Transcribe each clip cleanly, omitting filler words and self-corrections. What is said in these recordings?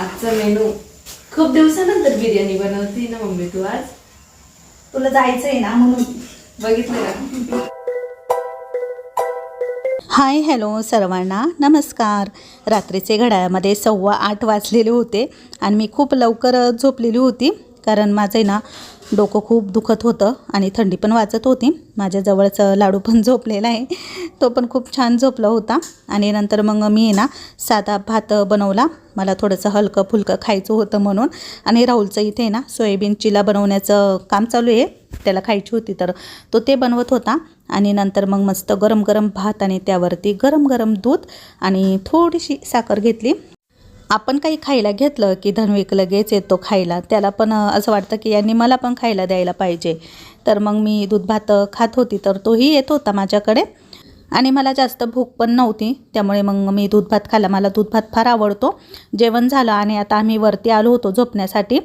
आजचा मेनू खूप दिवसानंतर बिर्याणी बनवते ना मम्मी तू आज. तुला जायचंय ना म्हणून. बघितलं का? हाय हॅलो सर्वांना नमस्कार. रात्रीचे घड्याळामध्ये 8:15 वाजलेले होते आणि मी खूप लवकर झोपलेली होती कारण माझं आहे ना डोकं खूप दुखत होतं आणि थंडी पण वाजत होती. माझ्या जवळचं लाडू पण झोपलेला आहे, तो पण खूप छान झोपला होता. आणि नंतर मग मी ना साधा भात बनवला, मला थोडंसं हलकं फुलकं खायचं होतं म्हणून. आणि राहुलचं इथे ना सोयाबीन चिला बनवण्याचं काम चालू आहे, त्याला खायची होती तर तो ते बनवत होता. आणि नंतर मग मस्त गरम गरम भात आणि त्यावरती गरम गरम दूध आणि थोडीशी साखर घेतली. आपण काही खायला घेतलं की धन्विक लगेच येतो खायला, त्याला पण असं वाटतं की यांनी मला पण खायला द्यायला पाहिजे. तर मग मी दूध भात खात होती तर तोही येत होता माझ्याकडे आणि मला जास्त भूक पण नव्हती, त्यामुळे मग मी दूध भात खाल्ला. मला दूध भात फार आवडतो. जेवण झालं आणि आता आम्ही वरती आलो होतो झोपण्यासाठी.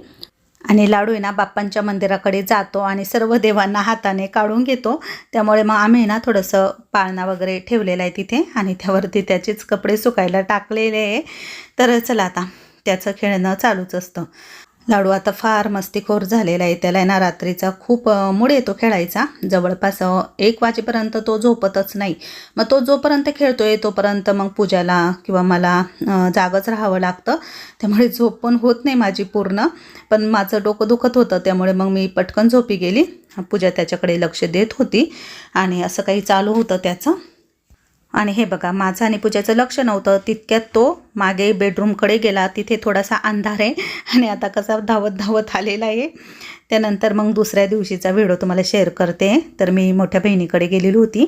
आणि लाडू आहे ना बाप्पांच्या मंदिराकडे जातो आणि सर्व देवांना हाताने काढून घेतो. त्यामुळे मग आम्ही ना थोडंसं पाळणा वगैरे ठेवलेला आहे तिथे आणि त्यावरती त्याचेच कपडे सुकायला टाकलेले आहे. तर चला आता त्याचं खेळणं चालूच असतं. लाडू आता फार मस्तीखोर झालेला आहे, त्याला ना रात्रीचा खूप मूड येतो खेळायचा. जवळपास 1 वाजेपर्यंत तो झोपतच नाही. मग तो जोपर्यंत खेळतोय तोपर्यंत मग पूजाला किंवा मला जागच राहावं लागतं. त्यामुळे झोप पण होत नाही माझी पूर्ण. पण माझं डोकं दुखत होतं त्यामुळे मग मी पटकन झोपी गेली. पूजा त्याच्याकडे लक्ष देत होती आणि असं काही चालू होतं त्याचं. आणि हे बघा माझं आणि पूजाचं लक्ष नव्हतं, तितक्यात तो मागे बेडरूमकडे गेला. तिथे थोडासा अंधार आहे आणि आता कसा धावत धावत आलेला आहे. त्यानंतर मग दुसऱ्या दिवशीचा व्हिडिओ तुम्हाला शेअर करते. तर मी मोठ्या बहिणीकडे गेलेली होती.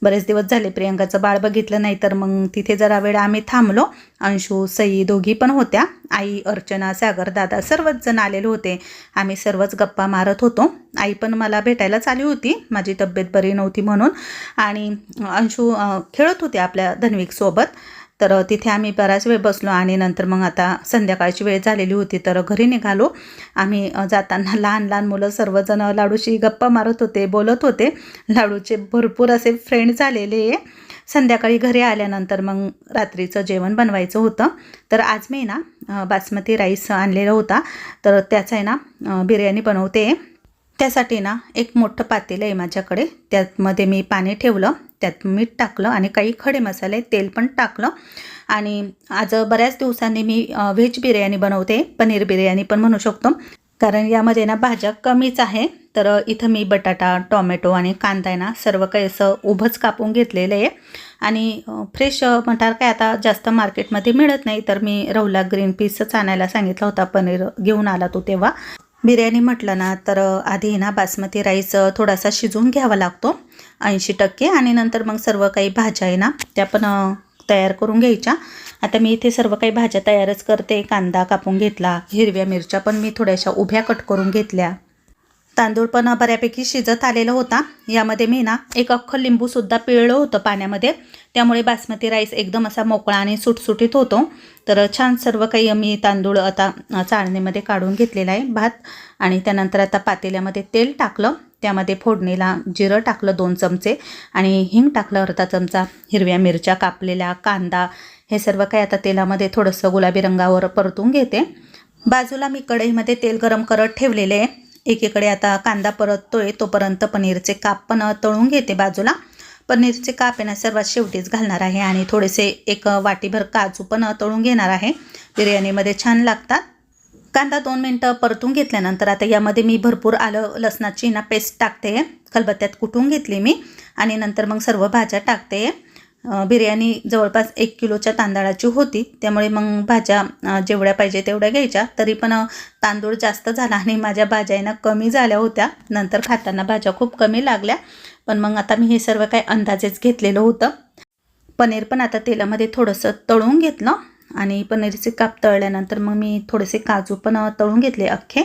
बरेच दिवस झाले प्रियंकाचं बाळ बघितलं नाही, तर मग तिथे जरा वेळ आम्ही थांबलो. अंशू सई दोघी पण होत्या, आई अर्चना सागर दादा सर्वच जण आलेले होते. आम्ही सर्वच गप्पा मारत होतो. आई पण मला भेटायलाच आली होती, माझी तब्येत बरी नव्हती म्हणून. आणि अंशू खेळत होते आपल्या धन्विकसोबत. तर तिथे आम्ही बराच वेळ बसलो आणि नंतर मग आता संध्याकाळची वेळ झालेली होती तर घरी निघालो. आम्ही जाताना लहान लहान मुलं सर्वजण लाडूशी गप्पा मारत होते, बोलत होते. लाडूचे भरपूर असे फ्रेंड झालेले आहे. संध्याकाळी घरी आल्यानंतर मग रात्रीचं जेवण बनवायचं होतं. तर आज मी ना बासमती राईस आणलेला होता, तर त्याचं आहे ना बिर्याणी बनवते. त्यासाठी ना एक मोठं पातेलं आहे माझ्याकडे, त्यामध्ये मी पाणी ठेवलं, त्यात मीठ टाकलं आणि काही खडे मसाले तेल पण टाकलं. आणि आज बऱ्याच दिवसांनी मी व्हेज बिर्याणी बनवते, पनीर बिर्याणी पण म्हणू शकतो, कारण यामध्ये ना भाज्या कमीच आहे. तर इथं मी बटाटा टोमॅटो आणि कांदा आहे ना सर्व काही असं उभंच कापून घेतलेलं आहे. आणि फ्रेश मटार काय आता जास्त मार्केटमध्ये मिळत नाही, तर मी राहुलला ग्रीन पीसच आणायला सांगितला होता, पनीर घेऊन आला तो तेव्हा. बिर्याणी म्हटलं ना तर आधी ना बासमती राईस थोडासा शिजवून घ्यावा लागतो 80%. आणि नंतर मग सर्व काही भाज्या आहे ना त्या पण तयार करून घ्यायच्या. आता मी इथे सर्व काही भाज्या तयारच करते. कांदा कापून घेतला, हिरव्या मिरच्या पण मी थोड्याशा उभ्या कट करून घेतल्या. तांदूळ पण बऱ्यापैकी शिजत आलेला होता. यामध्ये मी ना एक अख्खं लिंबूसुद्धा पिळलं होतं पाण्यामध्ये, त्यामुळे बासमती राईस एकदम असा मोकळा आणि सुटसुटीत होतो. तर छान सर्व काही मी तांदूळ आता चाळणीमध्ये काढून घेतलेला आहे भात. आणि त्यानंतर आता पातेल्यामध्ये तेल टाकलं, त्यामध्ये फोडणीला जिरं टाकलं 2 चमचे आणि हिंग टाकलं अर्धा चमचा, हिरव्या मिरच्या कापलेल्या, कांदा, हे सर्व काही आता तेलामध्ये थोडंसं गुलाबी रंगावर परतून घेते. बाजूला मी कढईमध्ये तेल गरम करत ठेवलेले आहे. एकीकडे आता कांदा परततोय तोपर्यंत पनीरचे काप पण तळून घेते बाजूला. पनीरचे काप आहे ना सर्वात शेवटीच घालणार आहे आणि थोडेसे एक वाटीभर काजू पण तळून घेणार आहे, बिर्याणीमध्ये छान लागतात. कांदा 2 मिनटं परतून घेतल्यानंतर आता यामध्ये मी भरपूर आलं लसणाची ना पेस्ट टाकते, खलबत्त्यात कुटून घेतली मी. आणि नंतर मग सर्व भाज्या टाकते. बिर्याणी जवळपास 1 किलोच्या तांदळाची होती, त्यामुळे मग भाज्या जेवढ्या पाहिजे तेवढ्या घ्यायच्या. तरी पण तांदूळ जास्त झाला आणि माझ्या भाज्या ना कमी झाल्या होत्या, नंतर खाताना भाज्या खूप कमी लागल्या. पण मग आता मी हे सर्व काही अंदाजेच घेतलेलं होतं. पनीर पण आता तेलामध्ये थोडंसं तळून घेतलं आणि पनीरचे काप तळल्यानंतर मग मी थोडेसे काजू पण तळून घेतले अख्खे.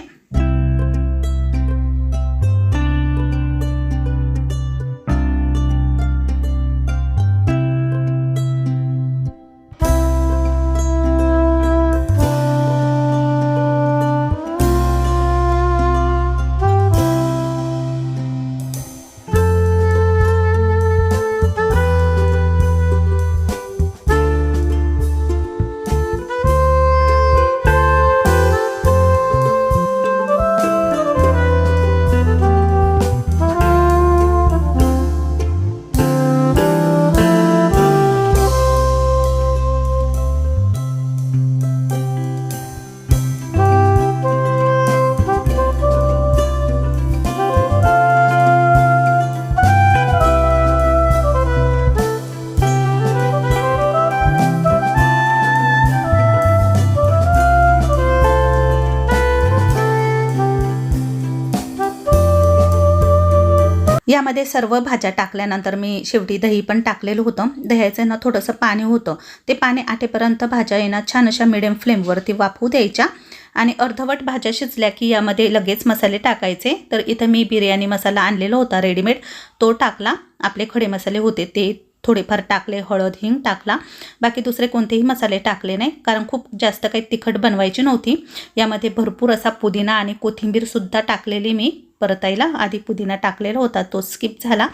यामध्ये सर्व भाज्या टाकल्यानंतर मी शेवटी दही पण टाकलेलं होतं. दह्याचं ना थोडंसं पाणी होतं, ते पाणी आटेपर्यंत भाज्या येणं छान अशा मिडियम फ्लेमवरती वाफवू द्यायच्या. आणि अर्धवट भाज्या शिजल्या की यामध्ये लगेच मसाले टाकायचे. तर इथं मी बिर्याणी मसाला आणलेला होता रेडीमेड, तो टाकला. आपले खडे मसाले होते ते थोडेफार टाकले, हळद हिंग टाकला. बाकी दुसरे कोणतेही मसाले टाकले नाही, कारण खूप जास्त काही तिखट बनवायची नव्हती. यामध्ये भरपूर असा पुदिना आणि कोथिंबीरसुद्धा टाकलेली मी परतायला. आधी पुदिना टाकलेला होता, तो स्किप झाला.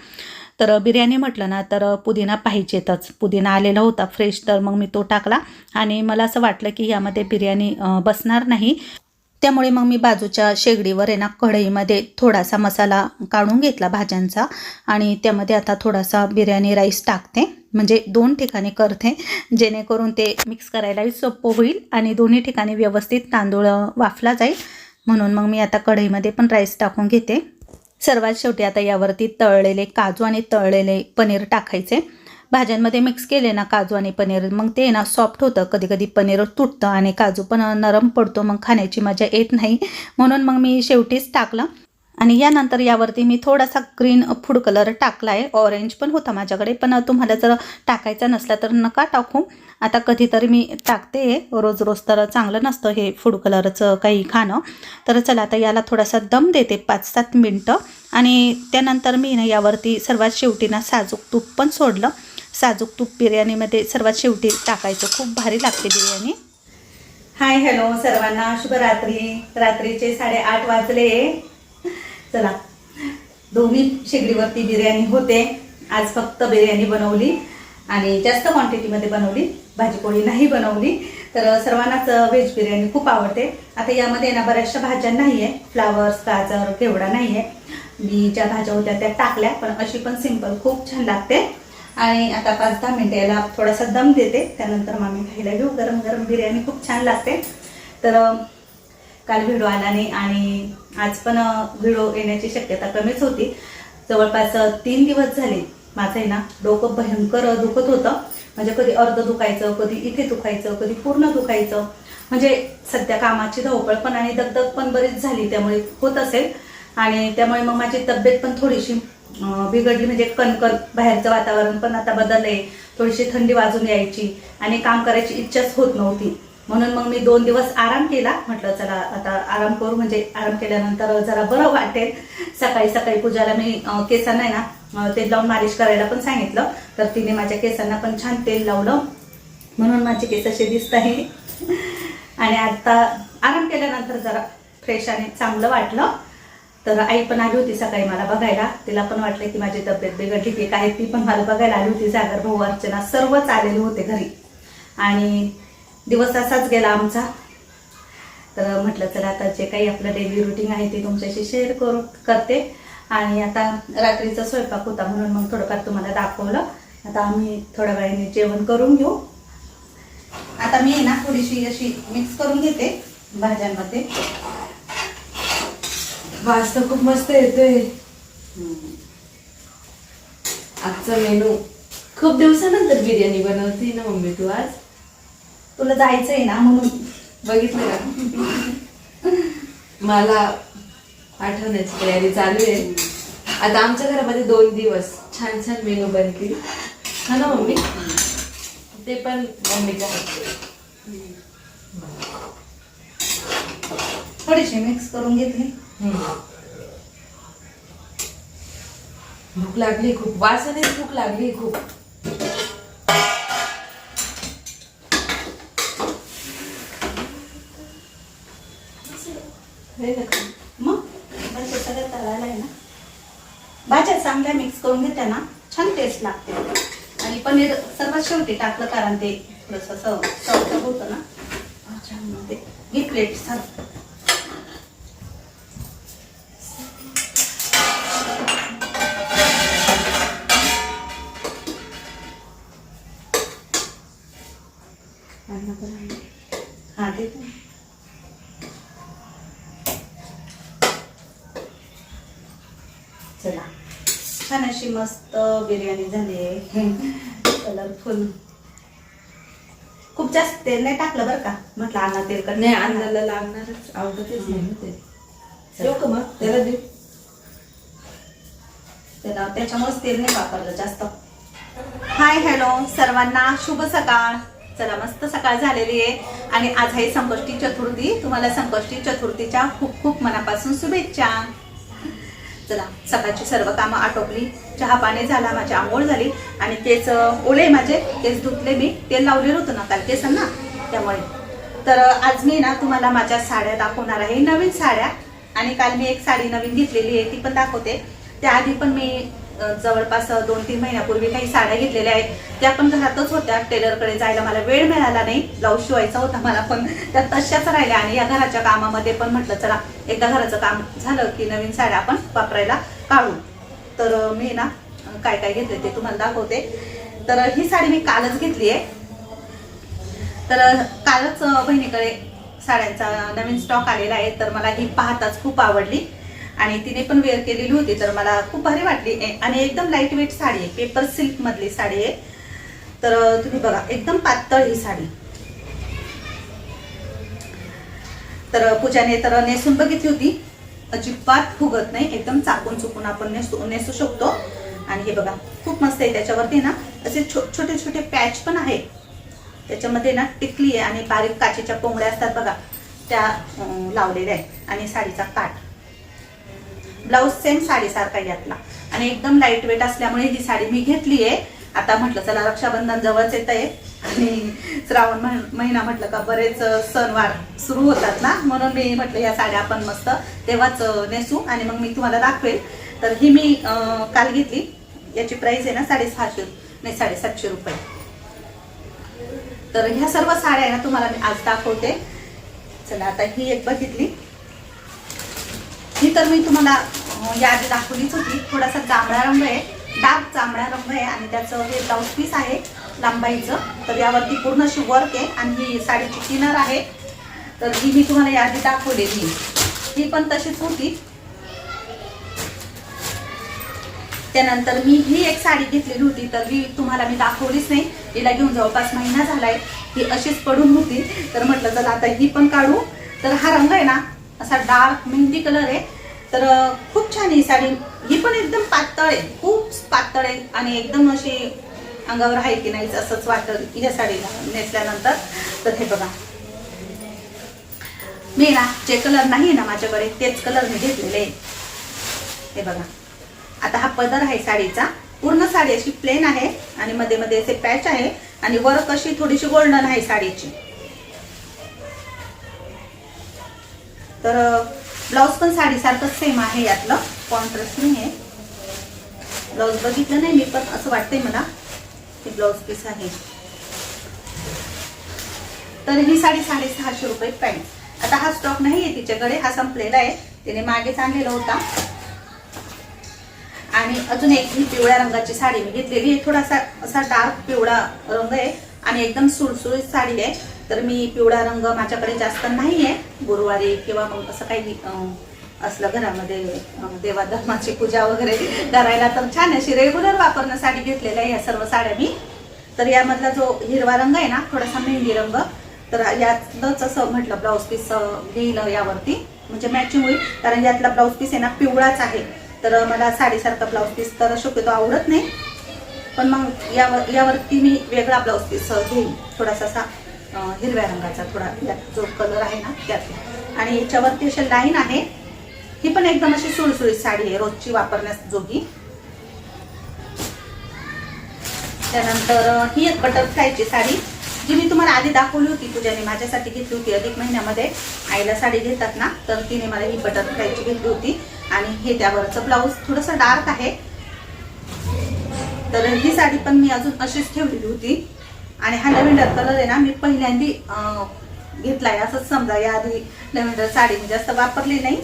तर बिर्याणी म्हटलं ना तर पुदिना पाहिजेतच. पुदिना आलेला होता फ्रेश, तर मग मी तो टाकला. आणि मला असं वाटलं की यामध्ये बिर्याणी बसणार नाही, त्यामुळे मग मी बाजूच्या शेगडीवर आहे ना कढईमध्ये थोडासा मसाला काढून घेतला भाज्यांचा. आणि त्यामध्ये आता थोडासा बिर्याणी राईस टाकते, म्हणजे 2 ठिकाणी करते, जेणेकरून ते मिक्स करायलाही सोपं होईल आणि दोन्ही ठिकाणी व्यवस्थित तांदूळ वाफला जाईल. म्हणून मग मी आता कढईमध्ये पण राईस टाकून घेते. सर्वात शेवटी आता यावरती तळलेले काजू आणि तळलेले पनीर टाकायचे. भाज्यांमध्ये मिक्स केले ना काजू आणि पनीर, मग ते ना सॉफ्ट होतं. कधी कधी पनीर तुटतं आणि काजू पण नरम पडतो, मग खाण्याची मजा येत नाही. म्हणून मग मी शेवटीच टाकलं. आणि यानंतर यावरती मी थोडासा ग्रीन फूड कलर टाकला आहे. ऑरेंज पण होता माझ्याकडे, पण तुम्हाला जर टाकायचा नसला तर नका टाकू. आता कधीतरी मी टाकते, रोज रोज तर चांगलं नसतं हे फूड कलरचं काही खाणं. तर चला आता याला थोडासा दम देते 5-7 मिनटं. आणि त्यानंतर मी ना यावरती सर्वात शेवटी ना साजूक तूप पण सोडलं. साजूक तूप बिर्याणीमध्ये सर्वात शेवटी टाकायचं, खूप भारी लागते बिर्याणी. हाय हॅलो सर्वांना, शुभरात्री. रात्रीचे 8:30 वाजले. चला, दोन्ही शेगडीवरती बिर्याणी होते. आज फक्त बिर्याणी बनवली आणि जास्त क्वांटिटीमध्ये बनवली, भाजीपोळी नाही बनवली. तर सर्वांनाच व्हेज बिर्याणी खूप आवडते. आता यामध्ये ना बऱ्याचशा भाज्या नाही आहे, फ्लावर्स, गाजर, घेवडा नाही आहे. मी ज्या भाज्या होत्या त्या टाकल्या, पण अशी पण सिंपल खूप छान लागते. आणि आता 5-10 मिनिटं याला थोडासा दम देते, त्यानंतर मग मी खायला घेऊ. गरम गरम बिर्याणी खूप छान लागते. तर काल व्हिडिओ आला नाही आणि आज पण व्हिडिओ येण्याची शक्यता कमीच होती. जवळपास 3 दिवस झाले माझं आहे ना डोकं भयंकर दुखत होतं. म्हणजे कधी अर्ध दुखायचं, कधी इथे दुखायचं, कधी पूर्ण दुखायचं. म्हणजे सध्या कामाची धावपळ पण आणि दगदग पण बरीच झाली, त्यामुळे होत असेल. आणि त्यामुळे मग माझी तब्येत पण थोडीशी बिघडली. म्हणजे कणकण, बाहेरचं वातावरण पण आता बदललंय, थोडीशी थंडी वाजून यायची आणि काम करायची इच्छाच होत नव्हती. म्हणून मग मी 2 दिवस आराम केला. म्हटलं चला आता आराम करू, म्हणजे आराम केल्यानंतर जरा बरं वाटेल. सकाळी सकाळी पूजाला मी केसांना आहे ना तेल लावून मालिश करायला पण सांगितलं, तर तिने माझ्या केसांना पण छान तेल लावलं, म्हणून माझे केस असे दिसत आहे. आणि आता आराम केल्यानंतर जरा फ्रेश आणि चांगलं वाटलं. तर आई पण आली होती सकाळी मला बघायला. तिला पण वाटलं की माझी तब्येत बिघडली की काय, ती पण मला बघायला आली होती. सागर, भाऊ, अर्चना सर्वच आलेले होते घरी. आणि दिवस असाच गेला आमचा. तर म्हटलं चला आता जे काही आपलं डेली रुटीन आहे ते तुमच्याशी शेअर करते. आणि आता रात्रीचा स्वयंपाक होता म्हणून मग थोडंफार तुम्हाला दाखवलं. आता आम्ही थोड्या वेळाने जेवण करून घेऊ. आता मी ना थोडीशी अशी मिक्स करून घेते भाज्यांमध्ये. वास तर खूप मस्त येतोय. आजचा मेनू, खूप दिवसानंतर बिर्याणी बनवते ना मम्मी तू आज. तुला जायचंय ना म्हणून बघितलं का, मला आठवण्याची तयारी चालू आहे. आता आमच्या घरामध्ये 2 दिवस छान छान मेनू बनतील, हा ना मम्मी. ते पण मम्मीच्या हातचे. थोडीशी मिक्स करून घेतली. भूक लागली खूप, वासानेच भूक लागली खूप. मग भाज्या सगळ्या तळायला आहे ना, भाज्या चांगल्या मिक्स करून घेते ना छान टेस्ट लागते. आणि पनीर सर्वात शेवटी टाकलं कारण ते थोडंसं सॉफ्ट होतं ना. ह्याच्यामध्ये घे प्लेट सात. हा देते. चला, छान अशी मस्त बिर्याणी झाली आहे, कलरफुल. खूप जास्त तेल नाही टाकलं बरं का, म्हटलं अन्ना तेल नाही, अन्नाला लागणारच, आवडतच नाही ते. देऊ का मग त्याला देऊ. त्याच्यामुळेच तेल नाही वापरलं जास्त. हाय हॅलो सर्वांना, शुभ सकाळ. चला मस्त सकाळ झालेली आहे आणि आज आहे संकष्टी चतुर्थी. तुम्हाला संकष्टी चतुर्थीच्या खूप खूप मनापासून शुभेच्छा. चला सकाळची सर्व कामं आटोपली, चहा पाणी झाला, माझी आंघोळ झाली आणि केस ओले, माझे केस धुतले. मी तेल लावलेलं होतं ना काल केसांना, त्यामुळे. तर आज मी ना तुम्हाला माझ्या साड्या दाखवणार आहे, नवीन साड्या. आणि काल मी एक साडी नवीन घेतलेली आहे, ती पण दाखवते. त्याआधी पण मी जवळपास 2-3 महिन्यापूर्वी काही साड्या घेतलेल्या आहेत, त्या पण घरातच होत्या. टेलरकडे जायला मला वेळ मिळाला नाही, ब्लाऊज शिवायचा होता मला, पण त्या तशाच राहिल्या. आणि या घराच्या कामामध्ये पण म्हटलं चला एकदा घराचं काम झालं की नवीन साड्या आपण वापरायला काढू. तर मी ना काय काय घेतले ते तुम्हाला दाखवते. तर ही साडी मी कालच घेतली आहे. तर कालच बहिणीकडे साड्यांचा नवीन स्टॉक आलेला आहे, तर मला ही पाहताच खूप आवडली आणि तिने पण वेअर केलेली होती, तर मला खूप भारी वाटली. आणि एकदम लाईट वेट साडी आहे, पेपर सिल्क मधली साडी आहे. तर तुम्ही बघा, एकदम पातळ ही साडी. तर पूजाने तर नेसून बघितली होती, अजिबात फुगत नाही, एकदम चाकून चुकून आपण नेसू शकतो. आणि हे बघा खूप मस्त आहे. त्याच्यावरती ना असे छोटे छोटे पॅच पण आहे, त्याच्यामध्ये ना टिकली आहे आणि बारीक काचेच्या पोंगड्या असतात बघा, त्या लावलेल्या आहेत. आणि साडीचा काठ, ब्लाऊज सेम साडीसारखा यातला. आणि एकदम लाईट वेट असल्यामुळे ही साडी मी घेतली आहे. आता म्हटलं चला रक्षाबंधन जवळच येत आहे आणि श्रावण महिना म्हटलं का बरेच सणवार सुरू होतात ना, म्हणून मी म्हटलं या साड्या आपण मस्त तेव्हाच नेसू आणि मग मी तुम्हाला दाखवेल. तर ही मी काल घेतली. याची प्राइस आहे ना 750 रुपये. तर ह्या सर्व साड्या आहे ना तुम्हाला मी आज दाखवते. चला आता ही एक बघितली, ही तर मी तुम्हाला याआधी दाखवलीच होती. थोडासा जांभळा रंग आहे, डार्क जांभळा रंग आहे आणि त्याचं हे ब्लाऊज पीस आहे लांबाईचं. तर यावरती पूर्ण अशी वर्क आहे आणि ही साडीची किनार आहे. तर ही मी तुम्हाला याआधी दाखवलेली, ही पण तशीच होती. त्यानंतर मी ही एक साडी घेतलेली होती, तर ही तुम्हाला मी दाखवलीच नाही. हिला घेऊन जवळपास महिना झालाय, ही अशीच पडून होती. तर म्हटलं चला आता ही पण काढू. तर हा रंग आहे ना असा डार्क मेहंदी कलर आहे. तर खूप छान ही साडी. ही पण एकदम पातळ आहे, खूप पातळ आहे आणि एकदम अशी अंगावर आहे की नाही असंच वाटत या साडीला नेसल्यानंतर. तर हे बघा, मी ना जे कलर नाही ना माझ्याकडे तेच कलर मी घेतलेले आहे. हे बघा, आता हा पदर आहे साडीचा. पूर्ण साडी अशी प्लेन आहे आणि मध्ये मध्ये असे पॅच आहे आणि वर्क अशी थोडीशी गोल्डन आहे साडीची. तर ब्लाऊज पण साडीसारखं सेम आहे, यातलं कॉन्ट्रास्ट नाही आहे. ब्लाऊज बघितलं नाही मी, पण असं वाटतंय मला हे ब्लाऊज पीस आहे. तर ही साडी 650 रुपये प्राइस. आता हा स्टॉक नाही आहे तिच्याकडे, हा संपलेला आहे, तिने मागेच आणलेला होता. आणि अजून एक ही पिवळ्या रंगाची साडी मी घेतलेली आहे. थोडासा असा डार्क पिवळा रंग आहे आणि एकदम सुळसुळीत साडी आहे. तर मी पिवळा रंग माझ्याकडे जास्त नाही आहे, गुरुवारी किंवा मग असं काही असलं घरामध्ये देवाधर्माची पूजा वगैरे करायला तर छान अशी रेग्युलर वापरण्यासाठी घेतलेल्या आहे या सर्व साड्या मी. तर यामधला जो हिरवा रंग आहे ना, थोडासा मेहंदी रंग, तर यातलंच असं म्हटलं ब्लाऊज पीस घेईल यावरती, म्हणजे मॅचिंग होईल. कारण यातला ब्लाऊज पीस आहे ना पिवळाच आहे. तर मला साडीसारखा ब्लाऊज पीस तर शक्यतो आवडत नाही, पण मग यावरती मी वेगळा ब्लाऊज पीस घेईन, थोडासा असा हिरव्या रंगाचा, थोडा जो कलर आहे ना त्यात. आणि याच्यावरती अशी लाईन आहे. ही पण एकदम अशी सुळसुळीत साडी आहे, रोजची वापरण्यास जोगी. त्यानंतर ही एक बटरफ्लायची साडी, जी मी तुम्हाला आधी दाखवली होती. पूजाने माझ्यासाठी घेतली होती अधिक महिन्यामध्ये, आईला साडी घेतात ना, तर तिने मला ही बटरफ्लायची घेतली होती. आणि हे त्यावरचं ब्लाऊज थोडंसं डार्क आहे. तर ही साडी पण मी अजून अशीच ठेवलेली होती. आणि हा लव्हेंडर कलर आहे ना, मी पहिल्यांदी घेतलाय असंच समजा. याआधी लव्हेंडर साडी मी जास्त वापरली नाही,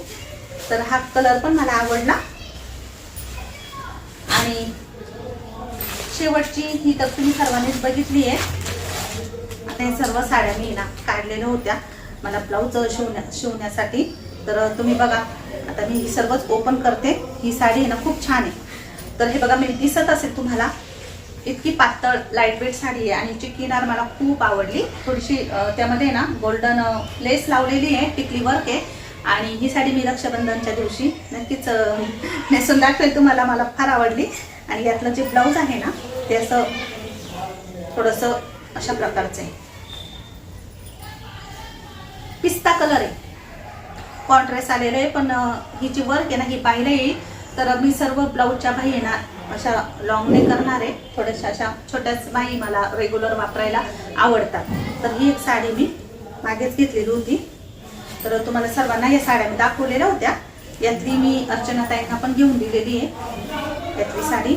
तर हा कलर पण मला आवडला. आणि शेवटची ही तर तुम्ही सर्वांनीच बघितली आहे. आता हे सर्व साड्या मी ना काढलेल्या होत्या मला ब्लाऊज शिवण्यासाठी. तर तुम्ही बघा, आता मी ही सर्वच ओपन करते. ही साडी आहे ना खूप छान आहे. तर हे बघा, मी दिसत असेल तुम्हाला, इतकी पातळ लाईट वेट साडी आहे आणि हिची किनार मला खूप आवडली. थोडीशी त्यामध्ये ना गोल्डन लेस लावलेली आहे, टिकली वर्क आहे आणि ही साडी मी रक्षाबंधनच्या दिवशी नक्कीच नेसून दाखवेल तुम्हाला. मला फार आवडली. आणि यातलं जे ब्लाऊज आहे ना ते असं थोडंसं अशा प्रकारचं आहे, पिस्ता कलर आहे, कॉन्ट्रास्ट आलेलं आहे. पण ही जी वर्क आहे ना ही पाहायला येईल. तर मी सर्व ब्लाऊजच्या बाही आहे ना अशा लॉंगने करणार आहे. थोड्याशा अशा छोट्याच बाही मला रेग्युलर वापरायला आवडतात. तर ही एक साडी मी मागेच घेतलेली होती. तर तुम्हाला सर्वांना या साड्या मी दाखवलेल्या होत्या. यातली मी अर्चनाताईंना पण घेऊन दिलेली आहे यातली साडी.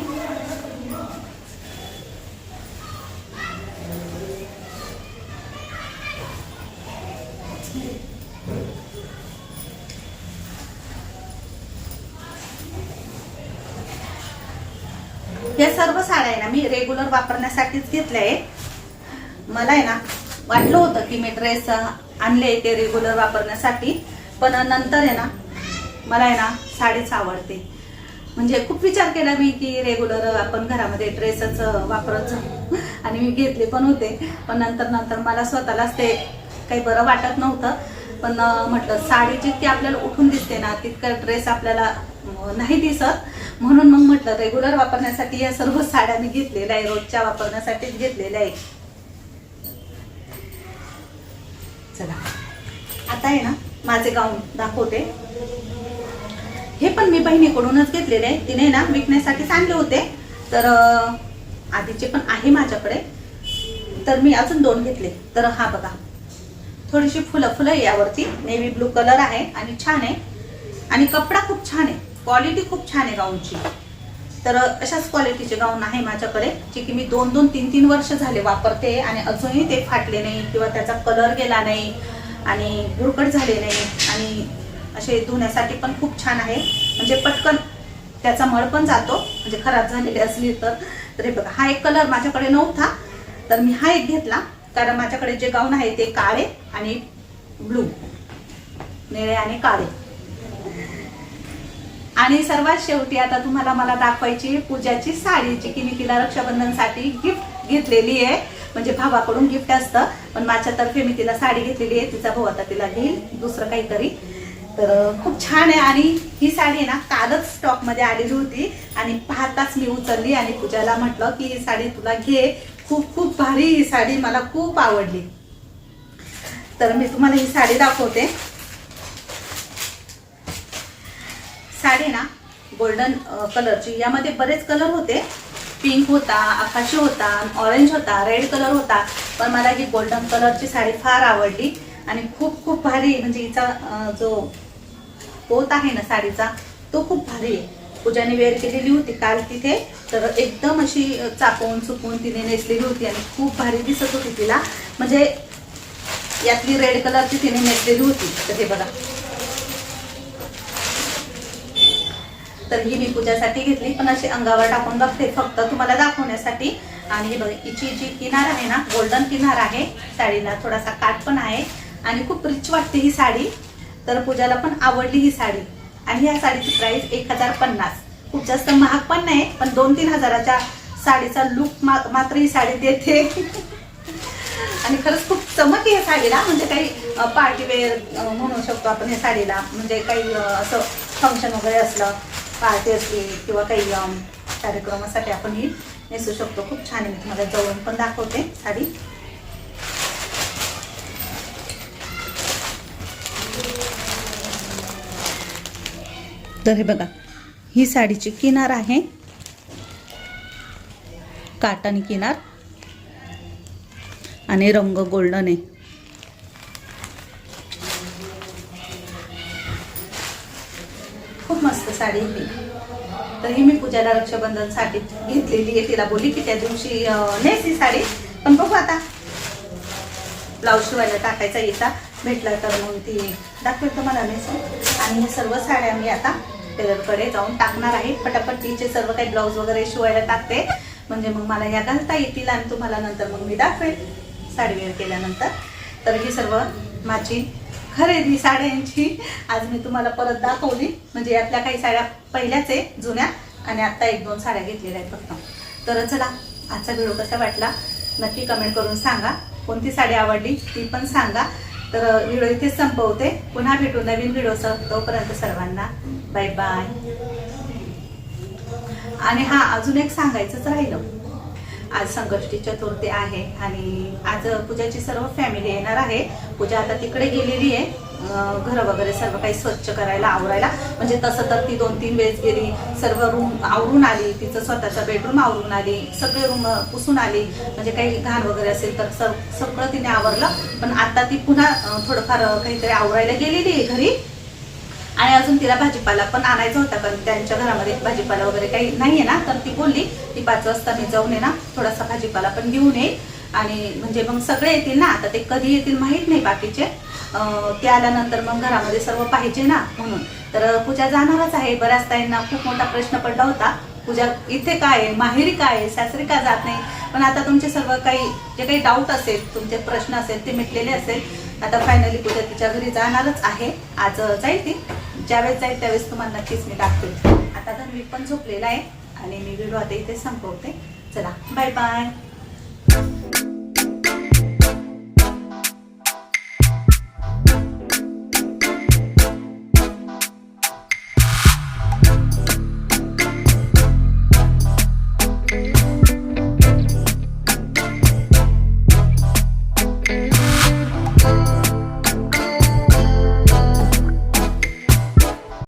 या सर्व साड्या आहे ना मी रेग्युलर वापरण्यासाठीच घेतल्या आहे. मला आहे ना वाटलं होतं की मी ड्रेस आणले ते रेग्युलर वापरण्यासाठी, पण नंतर आहे ना मला आहे ना साडीच आवडते. म्हणजे खूप विचार केला मी की रेग्युलर आपण घरामध्ये ड्रेसच वापरत जाऊ आणि मी घेतले पण होते. पण नंतर मला स्वतःलाच ते काही बरं वाटत नव्हतं. पण म्हटलं साडी जितकी आपल्याला उठून दिसते ना तितका ड्रेस आपल्याला नाही दिसत. म्हणून मग म्हटलं रेग्युलर वापरण्यासाठी या सर्व साड्या मी घेतलेल्या आहे, रोजच्या वापरण्यासाठीच घेतलेल्या आहे. चला आता आहे ना माझे गाऊन दाखवते. हे पण मी बहिणीकडूनच घेतलेले आहे. तिने ना विकण्यासाठी आणले होते. तर आधीचे पण आहे माझ्याकडे. तर मी अजून 2 घेतले. तर हा बघा थोडीशी फुलं यावरती नेव्ही ब्लू कलर आहे आणि छान आहे. आणि कपडा खूप छान आहे, क्वालिटी खूप छान आहे गाऊनची. तर अशाच क्वालिटीचे गाऊन आहे माझ्याकडे जे की मी 2-2, 3-3 वर्ष झाले वापरते आणि अजूनही ते फाटले नाही किंवा त्याचा कलर गेला नाही आणि बुरकट झाले नाही. आणि असे धुण्यासाठी पण खूप छान आहे. म्हणजे पटकन त्याचा मळ पण जातो म्हणजे खराब झालेली असली तर. हे बघा हा एक कलर माझ्याकडे नव्हता तर मी हा एक घेतला. कारण माझ्याकडे जे गाऊन आहे ते काळे आणि ब्लू, निळे आणि काळे. आणि सर्वात शेवटी आता तुम्हाला मला दाखवायची पूजाची साडी जी की मी तिला रक्षाबंधनसाठी गिफ्ट घेतलेली आहे. म्हणजे भावाकडून गिफ्ट असतं पण माझ्यातर्फे मी तिला साडी घेतलेली आहे. तिचा भाऊ आता तिला घेईल दुसरं काहीतरी. तर खूप छान आहे. आणि ही साडी ना कालच स्टॉक मध्ये आलेली होती आणि पाहताच मी उचलली आणि पूजाला म्हटलं की ही साडी तुला घे, खूप भारी ही साडी मला खूप आवडली. तर मी तुम्हाला ही साडी दाखवते. साडी ना गोल्डन कलरची. यामध्ये बरेच कलर होते, पिंक होता, आकाशी होता, ऑरेंज होता, रेड कलर होता. पण मला ही गोल्डन कलरची साडी फार आवडली आणि खूप भारी. म्हणजे हिचा जो पोत आहे ना साडीचा तो खूप भारी आहे. पूजाने वेअर केलेली होती काल तिथे. तर एकदम अशी चापवून चुकवून तिने नेसलेली होती आणि खूप भारी दिसत होती तिला. म्हणजे यातली रेड कलरची तिने नेसलेली होती. तर हे बघा. तर ही मी पूजासाठी घेतली पण अशी अंगावर टाकून बघते फक्त तुम्हाला दाखवण्यासाठी. आणि हे बघा हिची जी किनार आहे ना गोल्डन किनार आहे साडीला, थोडासा काठ पण आहे आणि खूप रिच वाटते ही साडी. तर पूजाला पण आवडली ही साडी. आणि या साडीची प्राइस 1050. खूप जास्त महाग पण नाही पण 2-3 हजाराच्या साडीचा लुक मात्र ही साडी देते. आणि खरंच खूप चमक आहे या साडीला. म्हणजे काही पार्टी वेअर म्हणू शकतो आपण या साडीला. म्हणजे काही असं फंक्शन वगैरे असलं, पार्टी असली किंवा काही कार्यक्रमासाठी आपण ही नेसू शकतो. खूप छान आहे. मी तुम्हाला जवळून पण दाखवते साडी. तर हे बघा ही साडीची किनार आहे, काटानी किनार आणि रंग गोल्डन आहे. खूप मस्त साडी ही. तर ही मी पूजाला रक्षाबंधनसाठी घेतलेली आहे. तिला बोलली की त्या दिवशी नेस ही साडी. पण बघू आता ब्लाऊज शिवायला टाकायचा येता भेटला तर मग ती दाखवेल तुम्हाला नेसून. आणि हे सर्व साड्या मी आता टेलरकडे जाऊन टाकणार आहे. पटापट तिचे सर्व काही ब्लाऊज वगैरे शिवायला टाकते म्हणजे मग मला या घालता येतील आणि तुम्हाला नंतर मग मी दाखवेल साडी वेअर केल्यानंतर. तर ही सर्व माझी खरेदी साड्यांची आज मी तुम्हाला परत दाखवली. म्हणजे यातल्या काही साड्या पहिल्याच आहे जुन्या आणि आता 1-2 साड्या घेतलेल्या आहेत फक्त. तर चला आजचा व्हिडिओ कसा वाटला नक्की कमेंट करून सांगा. कोणती साडी आवडली ती पण सांगा. तर व्हिडिओ इथेच संपवते. पुन्हा भेटू नवीन व्हिडिओसह. तोपर्यंत सर्वांना बाय बाय. आणि हा अजून एक सांगायचंच राहिलं, आज संकष्टी चतुर्थी आहे आणि आज पूजाची सर्व फॅमिली येणार आहे. पूजा आता तिकडे गेलेली आहे, घरं वगैरे सर्व काही स्वच्छ करायला आवरायला. म्हणजे तसं तर ती 2-3 वेळेस गेली, सर्व रूम आवरून आली, तिचं स्वतःचा बेडरूम आवरून आली, सगळे रूम पुसून आली. म्हणजे काही घाण वगैरे असेल तर सगळं तिने आवरलं. पण आता ती पुन्हा थोडंफार काहीतरी आवरायला गेलेली आहे घरी. आणि अजून तिला भाजीपाला पण आणायचा होता, कारण त्यांच्या घरामध्ये भाजीपाला वगैरे काही नाहीये ना. तर ती बोलली की 5 वाजता मी जाऊन ये ना, थोडासा भाजीपाला पण घेऊन येईल. आणि म्हणजे मग सगळे येतील ना, आता ते कधी येतील माहीत नाही बाकीचे. ते आल्यानंतर मग घरामध्ये सर्व पाहिजे ना, म्हणून. तर पूजा जाणारच आहे. बऱ्याच ताईंना खूप मोठा प्रश्न पडला होता, पूजा इथे काय आहे, माहेरी काय आहे, सासरी का जात नाही. पण आता तुमचे सर्व काही जे काही डाऊट असेल, तुमचे प्रश्न असेल ते मिटलेले असेल. आता फायनली पूजा तिच्या घरी जाणारच आहे. आज जाईल ती. ज्यावेळेस जाईल त्यावेळेस तुम्हाला नक्कीच मी दाखवेल. आता धन्वी पण झोपलेला आहे आणि मी व्हिडिओ आता इथे संपवते. चला बाय बाय.